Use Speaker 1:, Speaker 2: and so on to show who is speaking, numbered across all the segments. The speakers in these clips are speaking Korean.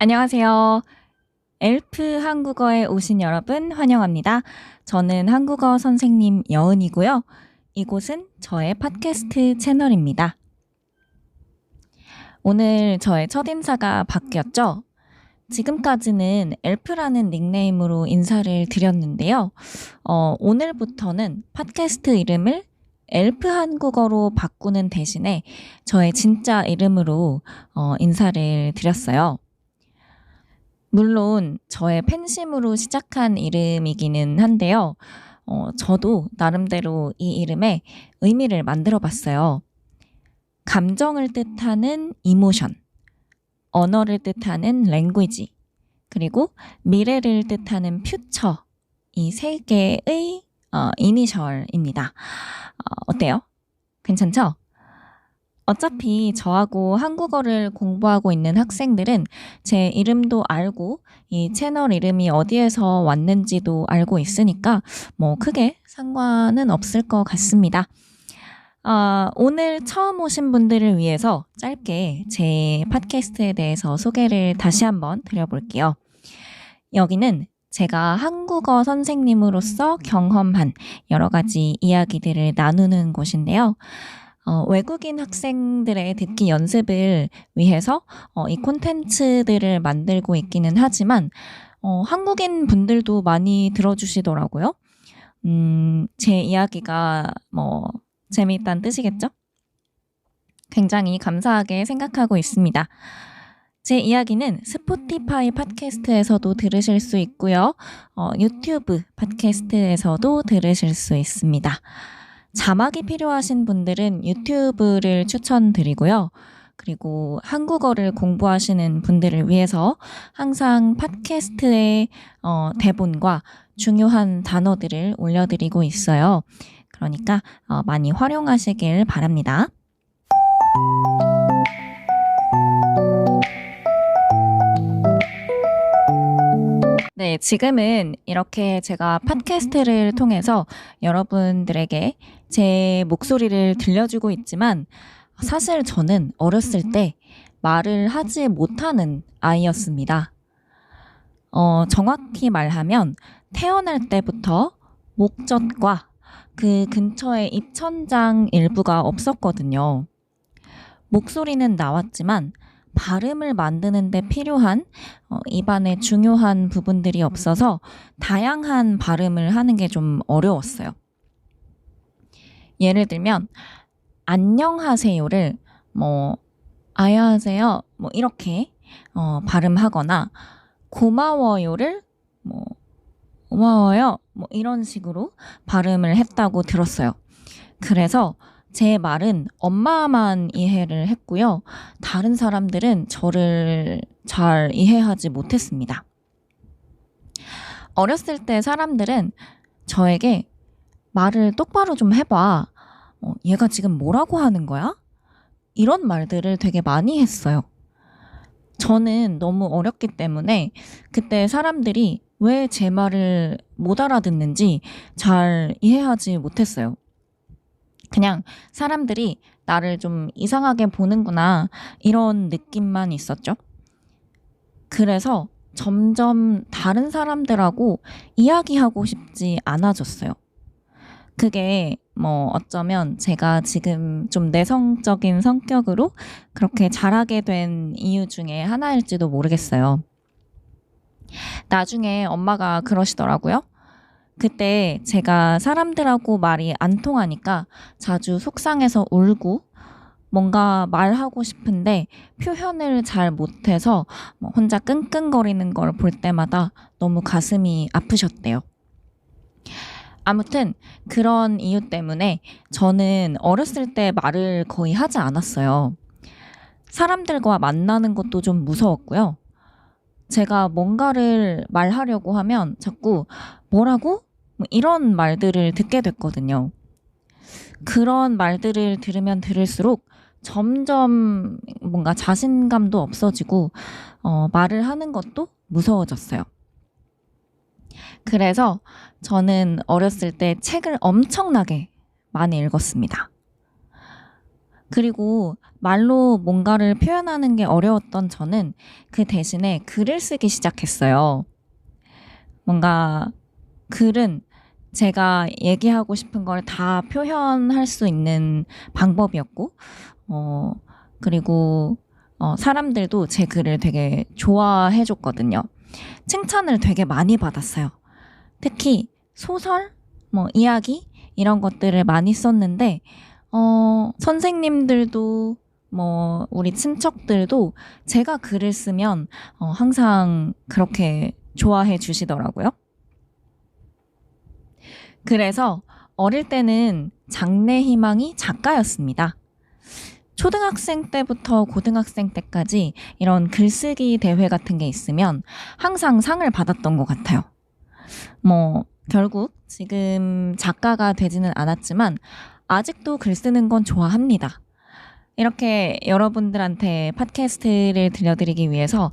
Speaker 1: 안녕하세요. 엘프 한국어에 오신 여러분 환영합니다. 저는 한국어 선생님 여은이고요. 이곳은 저의 팟캐스트 채널입니다. 오늘 저의 첫인사가 바뀌었죠? 지금까지는 엘프라는 닉네임으로 인사를 드렸는데요. 오늘부터는 팟캐스트 이름을 엘프 한국어로 바꾸는 대신에 저의 진짜 이름으로 인사를 드렸어요. 물론 저의 팬심으로 시작한 이름이기는 한데요. 저도 나름대로 이 이름에 의미를 만들어 봤어요. 감정을 뜻하는 이모션, 언어를 뜻하는 랭귀지, 그리고 미래를 뜻하는 퓨처, 이 세 개의 이니셜입니다. 어때요? 괜찮죠? 어차피 저하고 한국어를 공부하고 있는 학생들은 제 이름도 알고 이 채널 이름이 어디에서 왔는지도 알고 있으니까 뭐 크게 상관은 없을 것 같습니다. 오늘 처음 오신 분들을 위해서 짧게 제 팟캐스트에 대해서 소개를 다시 한번 드려볼게요. 여기는 제가 한국어 선생님으로서 경험한 여러 가지 이야기들을 나누는 곳인데요. 외국인 학생들의 듣기 연습을 위해서 이 콘텐츠들을 만들고 있기는 하지만 한국인 분들도 많이 들어주시더라고요. 제 이야기가 재미있다는 뜻이겠죠? 굉장히 감사하게 생각하고 있습니다. 제 이야기는 스포티파이 팟캐스트에서도 들으실 수 있고요. 유튜브 팟캐스트에서도 들으실 수 있습니다. 자막이 필요하신 분들은 유튜브를 추천드리고요. 그리고 한국어를 공부하시는 분들을 위해서 항상 팟캐스트의 대본과 중요한 단어들을 올려드리고 있어요. 그러니까 많이 활용하시길 바랍니다. 네, 지금은 이렇게 제가 팟캐스트를 통해서 여러분들에게 제 목소리를 들려주고 있지만 사실 저는 어렸을 때 말을 하지 못하는 아이였습니다. 정확히 말하면 태어날 때부터 목젖과 그 근처에 입천장 일부가 없었거든요. 목소리는 나왔지만 발음을 만드는 데 필요한 입안의 중요한 부분들이 없어서 다양한 발음을 하는 게 좀 어려웠어요. 예를 들면 안녕하세요를 안녕하세요 이렇게 발음하거나 고마워요를 고마워요 이런 식으로 발음을 했다고 들었어요. 그래서 제 말은 엄마만 이해를 했고요. 다른 사람들은 저를 잘 이해하지 못했습니다. 어렸을 때 사람들은 저에게 말을 똑바로 좀 해봐. 얘가 지금 뭐라고 하는 거야? 이런 말들을 되게 많이 했어요. 저는 너무 어렸기 때문에 그때 사람들이 왜 제 말을 못 알아듣는지 잘 이해하지 못했어요. 그냥 사람들이 나를 좀 이상하게 보는구나 이런 느낌만 있었죠. 그래서 점점 다른 사람들하고 이야기하고 싶지 않아졌어요. 그게 어쩌면 제가 지금 좀 내성적인 성격으로 그렇게 자라게 된 이유 중에 하나일지도 모르겠어요. 나중에 엄마가 그러시더라고요. 그때 제가 사람들하고 말이 안 통하니까 자주 속상해서 울고 뭔가 말하고 싶은데 표현을 잘 못해서 혼자 끙끙거리는 걸 볼 때마다 너무 가슴이 아프셨대요. 아무튼 그런 이유 때문에 저는 어렸을 때 말을 거의 하지 않았어요. 사람들과 만나는 것도 좀 무서웠고요. 제가 뭔가를 말하려고 하면 자꾸 뭐라고? 이런 말들을 듣게 됐거든요. 그런 말들을 들으면 들을수록 점점 뭔가 자신감도 없어지고 말을 하는 것도 무서워졌어요. 그래서 저는 어렸을 때 책을 엄청나게 많이 읽었습니다. 그리고 말로 뭔가를 표현하는 게 어려웠던 저는 그 대신에 글을 쓰기 시작했어요. 뭔가 글은 제가 얘기하고 싶은 걸 다 표현할 수 있는 방법이었고, 어, 그리고 사람들도 제 글을 되게 좋아해 줬거든요. 칭찬을 되게 많이 받았어요. 특히 소설, 이야기 이런 것들을 많이 썼는데 선생님들도 우리 친척들도 제가 글을 쓰면 항상 그렇게 좋아해 주시더라고요. 그래서 어릴 때는 장래 희망이 작가였습니다. 초등학생 때부터 고등학생 때까지 이런 글쓰기 대회 같은 게 있으면 항상 상을 받았던 것 같아요. 결국 지금 작가가 되지는 않았지만 아직도 글 쓰는 건 좋아합니다. 이렇게 여러분들한테 팟캐스트를 들려드리기 위해서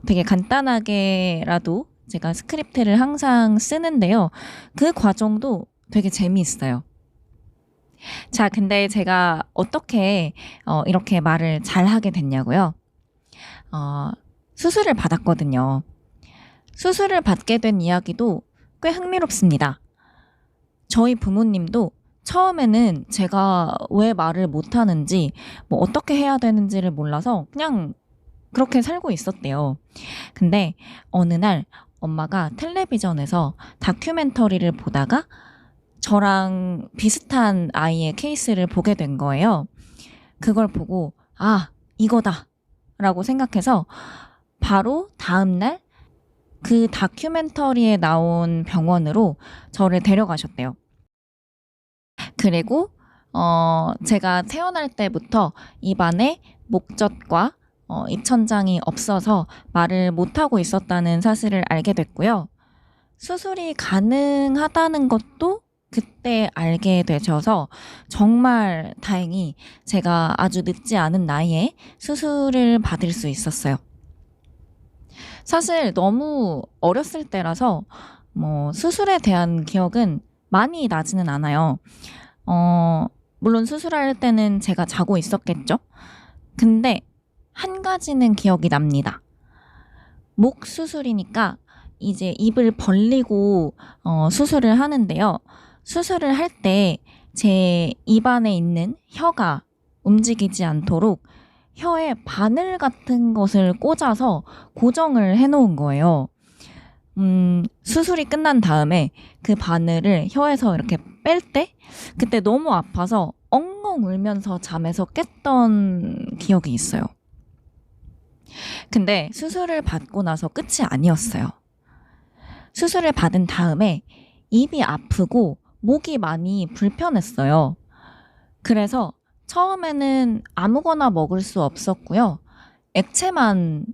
Speaker 1: 되게 간단하게라도 제가 스크립트를 항상 쓰는데요. 그 과정도 되게 재미있어요. 자, 근데 제가 어떻게 이렇게 말을 잘하게 됐냐고요? 수술을 받았거든요. 수술을 받게 된 이야기도 꽤 흥미롭습니다. 저희 부모님도 처음에는 제가 왜 말을 못하는지, 어떻게 해야 되는지를 몰라서 그냥 그렇게 살고 있었대요. 근데 어느 날 엄마가 텔레비전에서 다큐멘터리를 보다가 저랑 비슷한 아이의 케이스를 보게 된 거예요. 그걸 보고, 아, 이거다! 라고 생각해서 바로 다음날 그 다큐멘터리에 나온 병원으로 저를 데려가셨대요. 그리고 제가 태어날 때부터 입안에 목젖과 입천장이 없어서 말을 못하고 있었다는 사실을 알게 됐고요. 수술이 가능하다는 것도 그때 알게 되셔서 정말 다행히 제가 아주 늦지 않은 나이에 수술을 받을 수 있었어요. 사실 너무 어렸을 때라서 수술에 대한 기억은 많이 나지는 않아요. 물론 수술할 때는 제가 자고 있었겠죠? 근데 한 가지는 기억이 납니다. 목 수술이니까 이제 입을 벌리고 수술을 하는데요. 수술을 할 때 제 입안에 있는 혀가 움직이지 않도록 혀에 바늘 같은 것을 꽂아서 고정을 해놓은 거예요. 수술이 끝난 다음에 그 바늘을 혀에서 이렇게 뺄 때 그때 너무 아파서 엉엉 울면서 잠에서 깼던 기억이 있어요. 근데 수술을 받고 나서 끝이 아니었어요. 수술을 받은 다음에 입이 아프고 목이 많이 불편했어요. 그래서 처음에는 아무거나 먹을 수 없었고요. 액체만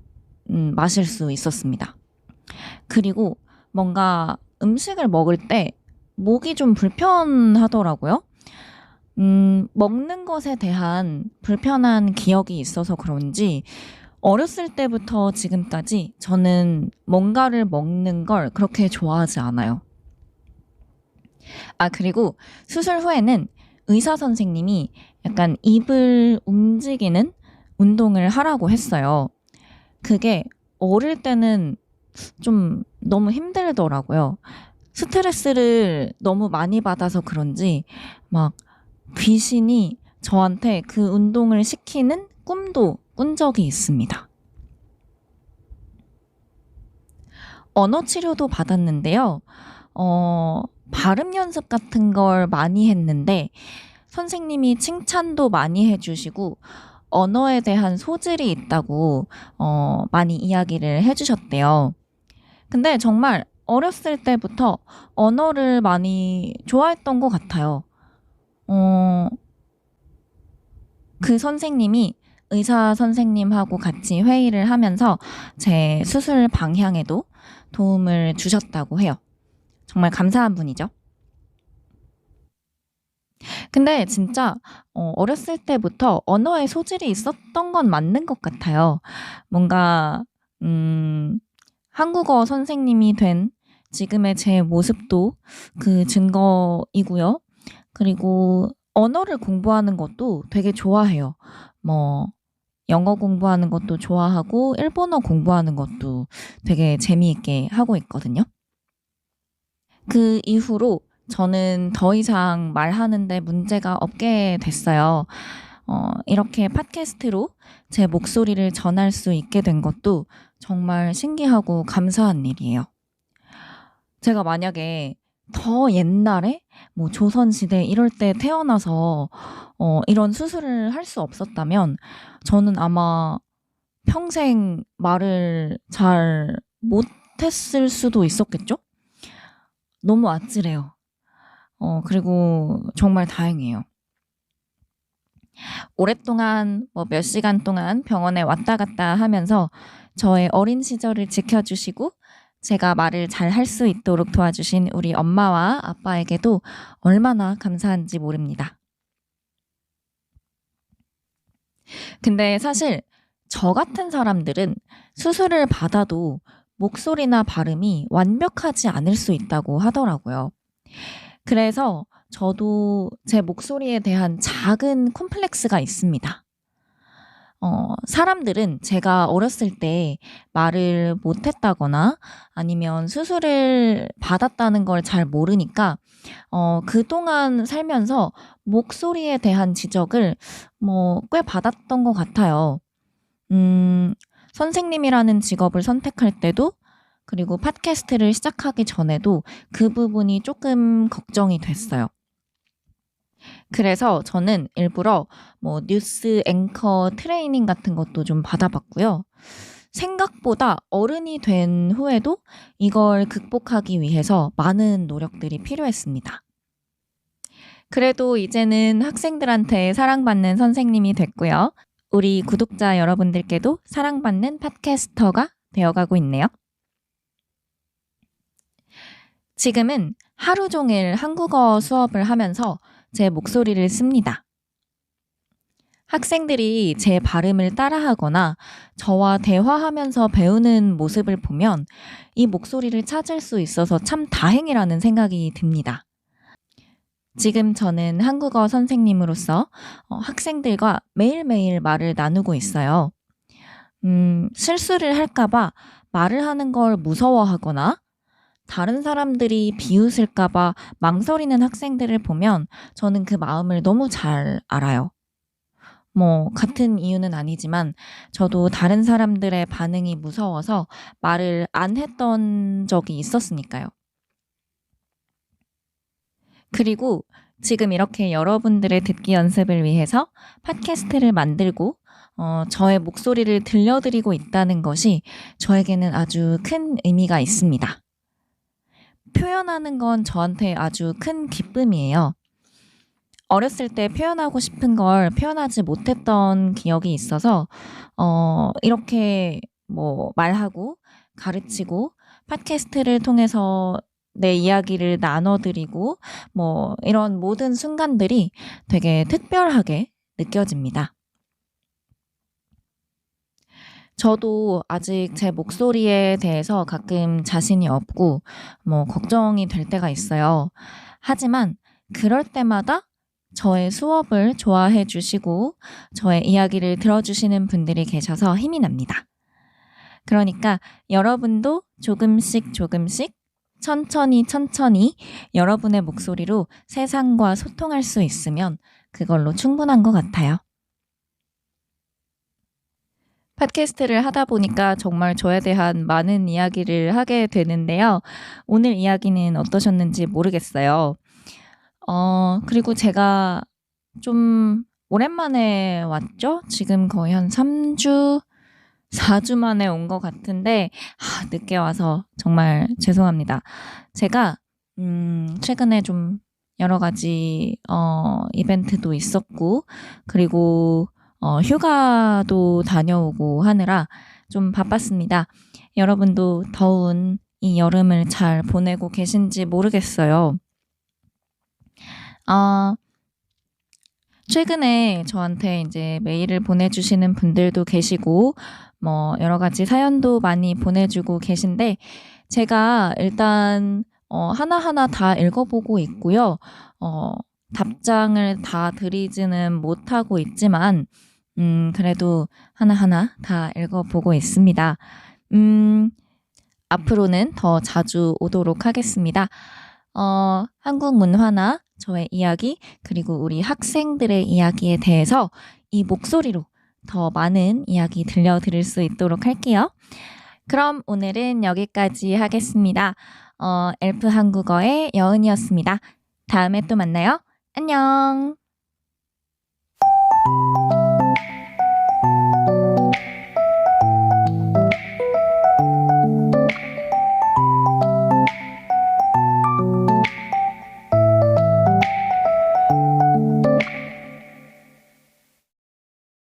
Speaker 1: 마실 수 있었습니다. 그리고 뭔가 음식을 먹을 때 목이 좀 불편하더라고요. 먹는 것에 대한 불편한 기억이 있어서 그런지 어렸을 때부터 지금까지 저는 뭔가를 먹는 걸 그렇게 좋아하지 않아요. 그리고 수술 후에는 의사 선생님이 약간 입을 움직이는 운동을 하라고 했어요. 그게 어릴 때는 좀 너무 힘들더라고요. 스트레스를 너무 많이 받아서 그런지 막 귀신이 저한테 그 운동을 시키는 꿈도 꾼 적이 있습니다. 언어 치료도 받았는데요. 발음 연습 같은 걸 많이 했는데 선생님이 칭찬도 많이 해주시고 언어에 대한 소질이 있다고 많이 이야기를 해주셨대요. 근데 정말 어렸을 때부터 언어를 많이 좋아했던 것 같아요. 그 선생님이 의사 선생님하고 같이 회의를 하면서 제 수술 방향에도 도움을 주셨다고 해요. 정말 감사한 분이죠. 근데 진짜 어렸을 때부터 언어에 소질이 있었던 건 맞는 것 같아요. 뭔가 한국어 선생님이 된 지금의 제 모습도 그 증거이고요. 그리고 언어를 공부하는 것도 되게 좋아해요. 뭐 영어 공부하는 것도 좋아하고 일본어 공부하는 것도 되게 재미있게 하고 있거든요. 그 이후로 저는 더 이상 말하는 데 문제가 없게 됐어요. 이렇게 팟캐스트로 제 목소리를 전할 수 있게 된 것도 정말 신기하고 감사한 일이에요. 제가 만약에 더 옛날에 뭐 조선시대 이럴 때 태어나서 이런 수술을 할 수 없었다면 저는 아마 평생 말을 잘 못했을 수도 있었겠죠? 너무 아찔해요. 그리고 정말 다행이에요. 오랫동안 몇 시간 동안 병원에 왔다 갔다 하면서 저의 어린 시절을 지켜주시고 제가 말을 잘 할 수 있도록 도와주신 우리 엄마와 아빠에게도 얼마나 감사한지 모릅니다. 근데 사실 저 같은 사람들은 수술을 받아도 목소리나 발음이 완벽하지 않을 수 있다고 하더라고요. 그래서 저도 제 목소리에 대한 작은 콤플렉스가 있습니다. 사람들은 제가 어렸을 때 말을 못했다거나 아니면 수술을 받았다는 걸 잘 모르니까 그동안 살면서 목소리에 대한 지적을 꽤 받았던 것 같아요. 선생님이라는 직업을 선택할 때도 그리고 팟캐스트를 시작하기 전에도 그 부분이 조금 걱정이 됐어요. 그래서 저는 일부러 뉴스 앵커 트레이닝 같은 것도 좀 받아봤고요. 생각보다 어른이 된 후에도 이걸 극복하기 위해서 많은 노력들이 필요했습니다. 그래도 이제는 학생들한테 사랑받는 선생님이 됐고요. 우리 구독자 여러분들께도 사랑받는 팟캐스터가 되어가고 있네요. 지금은 하루 종일 한국어 수업을 하면서 제 목소리를 씁니다. 학생들이 제 발음을 따라하거나 저와 대화하면서 배우는 모습을 보면 이 목소리를 찾을 수 있어서 참 다행이라는 생각이 듭니다. 지금 저는 한국어 선생님으로서 학생들과 매일매일 말을 나누고 있어요. 실수를 할까봐 말을 하는 걸 무서워하거나 다른 사람들이 비웃을까봐 망설이는 학생들을 보면 저는 그 마음을 너무 잘 알아요. 같은 이유는 아니지만 저도 다른 사람들의 반응이 무서워서 말을 안 했던 적이 있었으니까요. 그리고 지금 이렇게 여러분들의 듣기 연습을 위해서 팟캐스트를 만들고 저의 목소리를 들려드리고 있다는 것이 저에게는 아주 큰 의미가 있습니다. 표현하는 건 저한테 아주 큰 기쁨이에요. 어렸을 때 표현하고 싶은 걸 표현하지 못했던 기억이 있어서 이렇게 말하고 가르치고 팟캐스트를 통해서 내 이야기를 나눠드리고 이런 모든 순간들이 되게 특별하게 느껴집니다. 저도 아직 제 목소리에 대해서 가끔 자신이 없고 걱정이 될 때가 있어요. 하지만 그럴 때마다 저의 수업을 좋아해 주시고 저의 이야기를 들어주시는 분들이 계셔서 힘이 납니다. 그러니까 여러분도 조금씩 천천히 여러분의 목소리로 세상과 소통할 수 있으면 그걸로 충분한 것 같아요. 팟캐스트를 하다 보니까 정말 저에 대한 많은 이야기를 하게 되는데요. 오늘 이야기는 어떠셨는지 모르겠어요. 그리고 제가 좀 오랜만에 왔죠? 지금 거의 한 3주, 4주 만에 온 것 같은데 늦게 와서 정말 죄송합니다. 제가 최근에 좀 여러 가지 이벤트도 있었고 그리고 휴가도 다녀오고 하느라 좀 바빴습니다. 여러분도 더운 이 여름을 잘 보내고 계신지 모르겠어요. 최근에 저한테 이제 메일을 보내주시는 분들도 계시고 여러 가지 사연도 많이 보내주고 계신데 제가 일단 하나하나 다 읽어보고 있고요. 답장을 다 드리지는 못하고 있지만, 그래도 하나하나 다 읽어보고 있습니다. 앞으로는 더 자주 오도록 하겠습니다. 한국 문화나 저의 이야기, 그리고 우리 학생들의 이야기에 대해서 이 목소리로 더 많은 이야기 들려드릴 수 있도록 할게요. 그럼 오늘은 여기까지 하겠습니다. 엘프 한국어의 여은이었습니다. 다음에 또 만나요. 안녕!